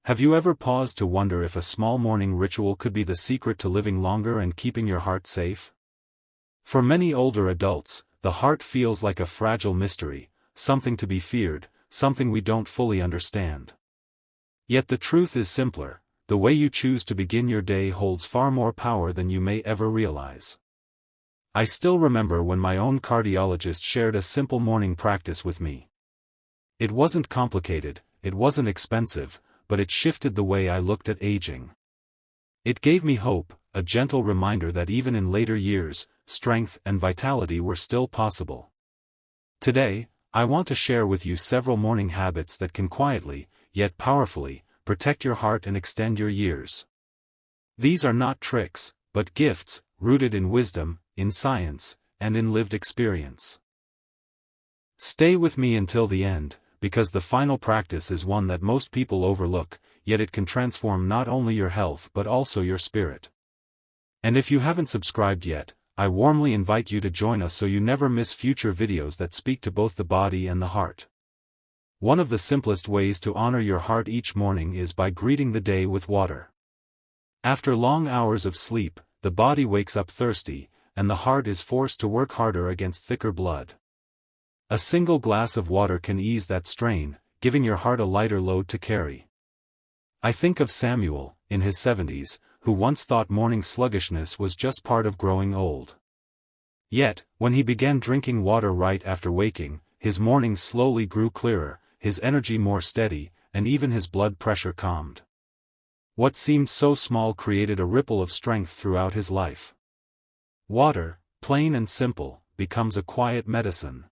Have you ever paused to wonder if a small morning ritual could be the secret to living longer and keeping your heart safe? For many older adults, the heart feels like a fragile mystery, something to be feared, something we don't fully understand. Yet the truth is simpler: the way you choose to begin your day holds far more power than you may ever realize. I still remember when my own cardiologist shared a simple morning practice with me. It wasn't complicated, it wasn't expensive, but it shifted the way I looked at aging. It gave me hope, a gentle reminder that even in later years, strength and vitality were still possible. Today, I want to share with you several morning habits that can quietly, yet powerfully, protect your heart and extend your years. These are not tricks, but gifts, rooted in wisdom, in science, and in lived experience. Stay with me until the end, because the final practice is one that most people overlook, yet it can transform not only your health but also your spirit. And if you haven't subscribed yet, I warmly invite you to join us so you never miss future videos that speak to both the body and the heart. One of the simplest ways to honor your heart each morning is by greeting the day with water. After long hours of sleep, the body wakes up thirsty, and the heart is forced to work harder against thicker blood. A single glass of water can ease that strain, giving your heart a lighter load to carry. I think of Samuel, in his 70s, who once thought morning sluggishness was just part of growing old. Yet, when he began drinking water right after waking, his mornings slowly grew clearer, his energy more steady, and even his blood pressure calmed. What seemed so small created a ripple of strength throughout his life. Water, plain and simple, becomes a quiet medicine.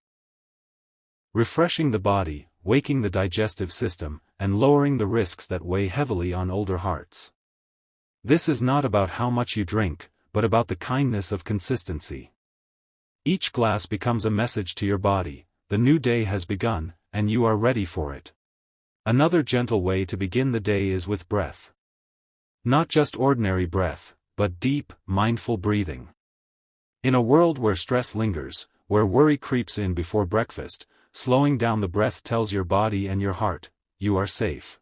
Refreshing the body, waking the digestive system, and lowering the risks that weigh heavily on older hearts. This is not about how much you drink, but about the kindness of consistency. Each glass becomes a message to your body: the new day has begun, and you are ready for it. Another gentle way to begin the day is with breath. Not just ordinary breath, but deep, mindful breathing. In a world where stress lingers, where worry creeps in before breakfast, slowing down the breath tells your body and your heart, you are safe.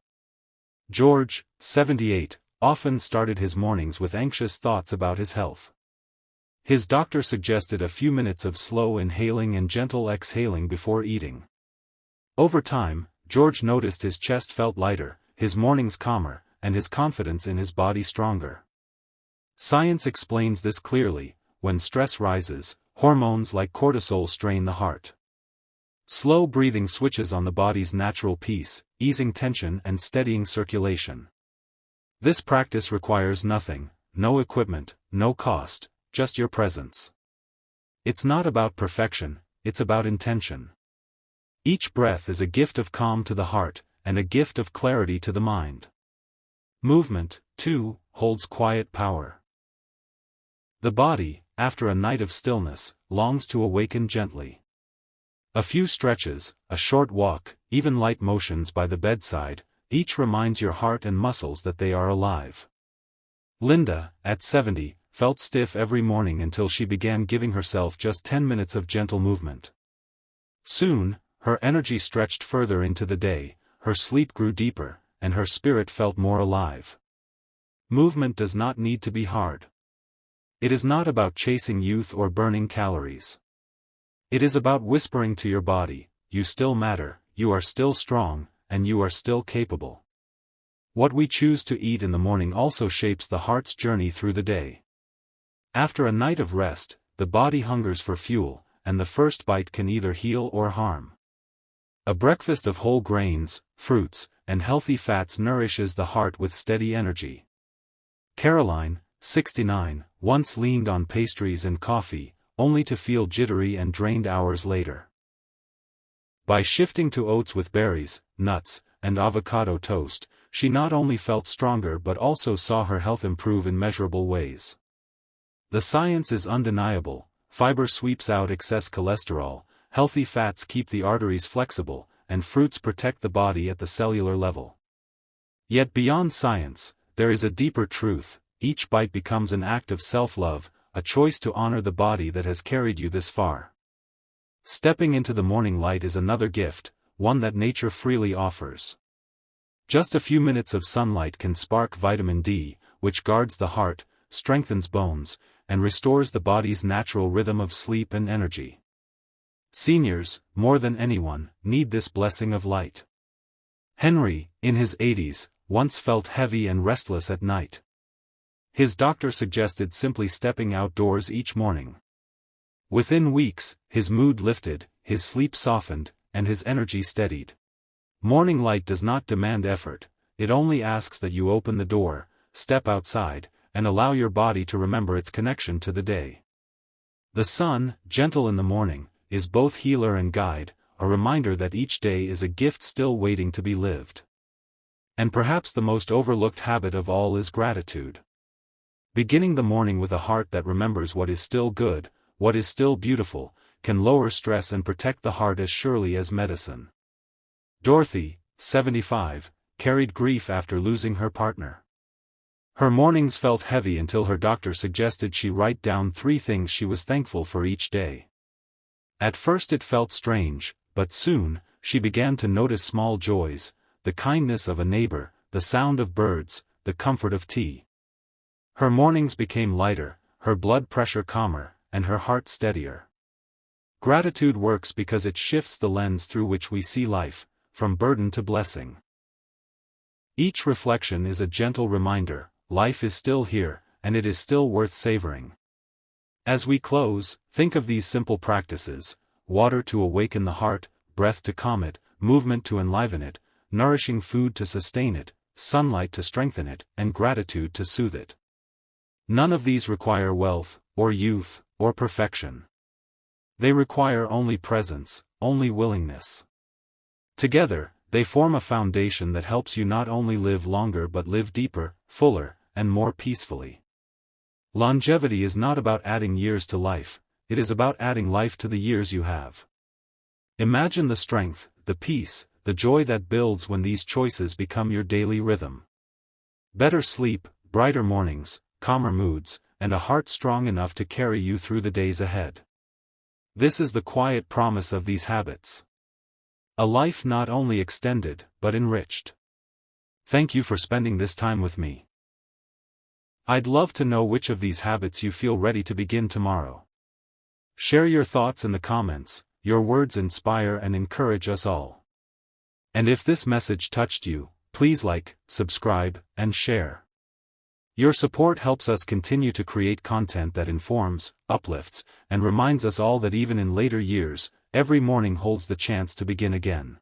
George, 78, often started his mornings with anxious thoughts about his health. His doctor suggested a few minutes of slow inhaling and gentle exhaling before eating. Over time, George noticed his chest felt lighter, his mornings calmer, and his confidence in his body stronger. Science explains this clearly: when stress rises, hormones like cortisol strain the heart. Slow breathing switches on the body's natural peace, easing tension and steadying circulation. This practice requires nothing: no equipment, no cost, just your presence. It's not about perfection, it's about intention. Each breath is a gift of calm to the heart, and a gift of clarity to the mind. Movement, too, holds quiet power. The body, after a night of stillness, longs to awaken gently. A few stretches, a short walk, even light motions by the bedside, each reminds your heart and muscles that they are alive. Linda, at 70, felt stiff every morning until she began giving herself just 10 minutes of gentle movement. Soon, her energy stretched further into the day, her sleep grew deeper, and her spirit felt more alive. Movement does not need to be hard. It is not about chasing youth or burning calories. It is about whispering to your body, you still matter, you are still strong, and you are still capable. What we choose to eat in the morning also shapes the heart's journey through the day. After a night of rest, the body hungers for fuel, and the first bite can either heal or harm. A breakfast of whole grains, fruits, and healthy fats nourishes the heart with steady energy. Caroline, 69, once leaned on pastries and coffee, only to feel jittery and drained hours later. By shifting to oats with berries, nuts, and avocado toast, she not only felt stronger but also saw her health improve in measurable ways. The science is undeniable: fiber sweeps out excess cholesterol, healthy fats keep the arteries flexible, and fruits protect the body at the cellular level. Yet beyond science, there is a deeper truth: each bite becomes an act of self-love, a choice to honor the body that has carried you this far. Stepping into the morning light is another gift, one that nature freely offers. Just a few minutes of sunlight can spark vitamin D, which guards the heart, strengthens bones, and restores the body's natural rhythm of sleep and energy. Seniors, more than anyone, need this blessing of light. Henry, in his 80s, once felt heavy and restless at night. His doctor suggested simply stepping outdoors each morning. Within weeks, his mood lifted, his sleep softened, and his energy steadied. Morning light does not demand effort, it only asks that you open the door, step outside, and allow your body to remember its connection to the day. The sun, gentle in the morning, is both healer and guide, a reminder that each day is a gift still waiting to be lived. And perhaps the most overlooked habit of all is gratitude. Beginning the morning with a heart that remembers what is still good, what is still beautiful, can lower stress and protect the heart as surely as medicine. Dorothy, 75, carried grief after losing her partner. Her mornings felt heavy until her doctor suggested she write down 3 things she was thankful for each day. At first it felt strange, but soon, she began to notice small joys, the kindness of a neighbor, the sound of birds, the comfort of tea. Her mornings became lighter, her blood pressure calmer, and her heart steadier. Gratitude works because it shifts the lens through which we see life, from burden to blessing. Each reflection is a gentle reminder, life is still here, and it is still worth savoring. As we close, think of these simple practices: water to awaken the heart, breath to calm it, movement to enliven it, nourishing food to sustain it, sunlight to strengthen it, and gratitude to soothe it. None of these require wealth, or youth, or perfection. They require only presence, only willingness. Together, they form a foundation that helps you not only live longer but live deeper, fuller, and more peacefully. Longevity is not about adding years to life, it is about adding life to the years you have. Imagine the strength, the peace, the joy that builds when these choices become your daily rhythm. Better sleep, brighter mornings, calmer moods, and a heart strong enough to carry you through the days ahead. This is the quiet promise of these habits. A life not only extended, but enriched. Thank you for spending this time with me. I'd love to know which of these habits you feel ready to begin tomorrow. Share your thoughts in the comments, your words inspire and encourage us all. And if this message touched you, please like, subscribe, and share. Your support helps us continue to create content that informs, uplifts, and reminds us all that even in later years, every morning holds the chance to begin again.